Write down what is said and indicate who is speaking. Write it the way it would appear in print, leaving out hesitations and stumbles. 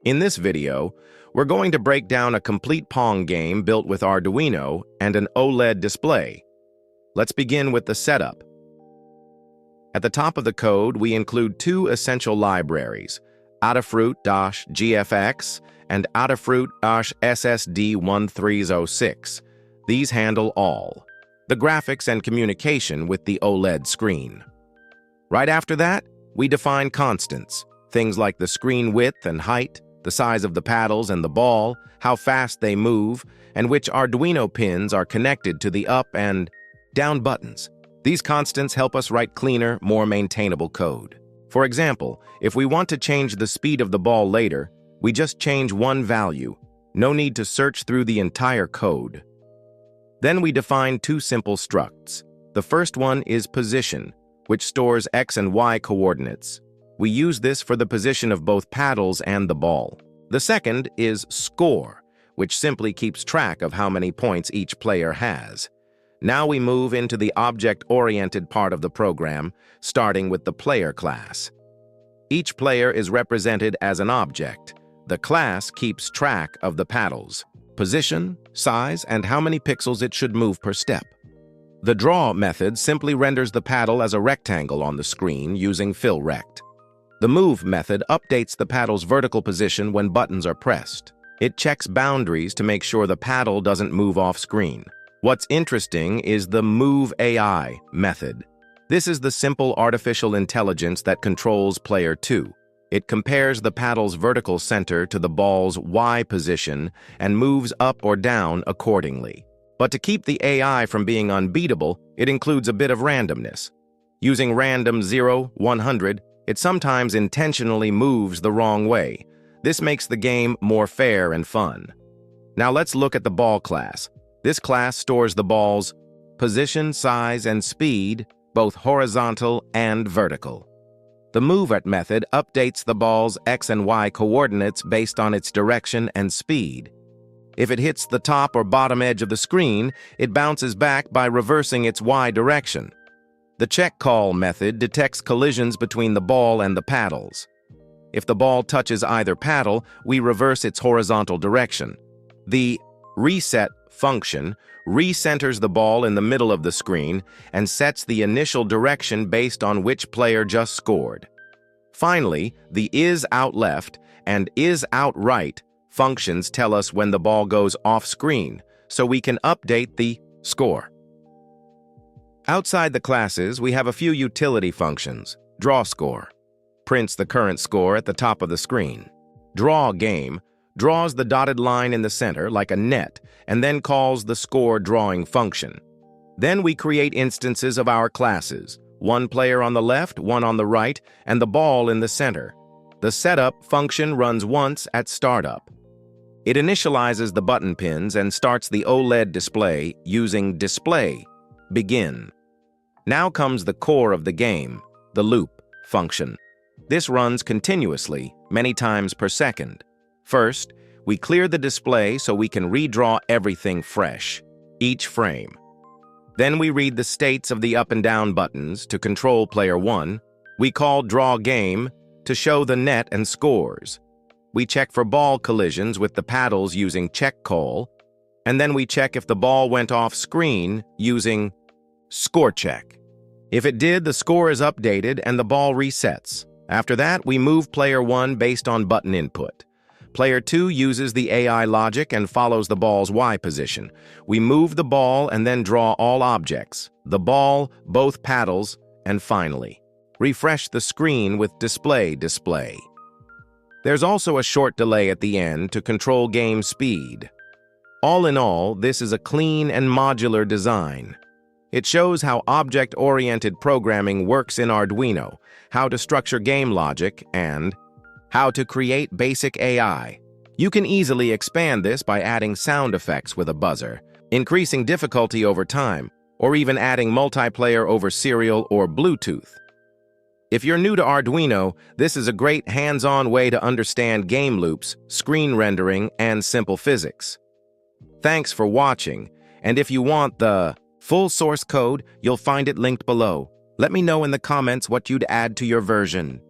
Speaker 1: In this video, we're going to break down a complete Pong game built with Arduino and an OLED display. Let's begin with the setup. At the top of the code, we include two essential libraries, Adafruit-GFX and Adafruit-SSD1306. These handle all the graphics and communication with the OLED screen. Right after that, we define constants, things like the screen width and height, the size of the paddles and the ball, how fast they move, and which Arduino pins are connected to the up and down buttons. These constants help us write cleaner, more maintainable code. For example, if we want to change the speed of the ball later, we just change one value. No need to search through the entire code. Then we define two simple structs. The first one is position, which stores X and Y coordinates. We use this for the position of both paddles and the ball. The second is score, which simply keeps track of how many points each player has. Now we move into the object-oriented part of the program, starting with the player class. Each player is represented as an object. The class keeps track of the paddles, position, size, and how many pixels it should move per step. The draw method simply renders the paddle as a rectangle on the screen using fillRect. The move method updates the paddle's vertical position when buttons are pressed. It checks boundaries to make sure the paddle doesn't move off screen. What's interesting is the Move AI method. This is the simple artificial intelligence that controls player 2. It compares the paddle's vertical center to the ball's Y position and moves up or down accordingly. But to keep the AI from being unbeatable, it includes a bit of randomness. Using random 0, 100, it sometimes intentionally moves the wrong way. This makes the game more fair and fun. Now let's look at the ball class. This class stores the ball's position, size, and speed, both horizontal and vertical. The MoveIt method updates the ball's X and Y coordinates based on its direction and speed. If it hits the top or bottom edge of the screen, it bounces back by reversing its Y direction. The check-call method detects collisions between the ball and the paddles. If the ball touches either paddle, we reverse its horizontal direction. The reset function recenters the ball in the middle of the screen and sets the initial direction based on which player just scored. Finally, the is out left and is out right functions tell us when the ball goes off screen, so we can update the score. Outside the classes, we have a few utility functions. Draw score prints the current score at the top of the screen. Draw game draws the dotted line in the center like a net and then calls the score drawing function. Then we create instances of our classes, one player on the left, one on the right, and the ball in the center. The setup function runs once at startup. It initializes the button pins and starts the OLED display using display begin. Now comes the core of the game, the loop function. This runs continuously, many times per second. First, we clear the display so we can redraw everything fresh, each frame. Then we read the states of the up and down buttons to control player 1. We call draw game to show the net and scores. We check for ball collisions with the paddles using check call, and then we check if the ball went off screen using score check. If it did, the score is updated and the ball resets. After that, we move player 1 based on button input. Player 2 uses the AI logic and follows the ball's Y position. We move the ball and then draw all objects, the ball, both paddles, and finally, refresh the screen with display. There's also a short delay at the end to control game speed. All in all, this is a clean and modular design. It shows how object-oriented programming works in Arduino, how to structure game logic, and how to create basic AI. You can easily expand this by adding sound effects with a buzzer, increasing difficulty over time, or even adding multiplayer over serial or Bluetooth. If you're new to Arduino, this is a great hands-on way to understand game loops, screen rendering, and simple physics. Thanks for watching, and if you want the full source code, you'll find it linked below. Let me know in the comments what you'd add to your version.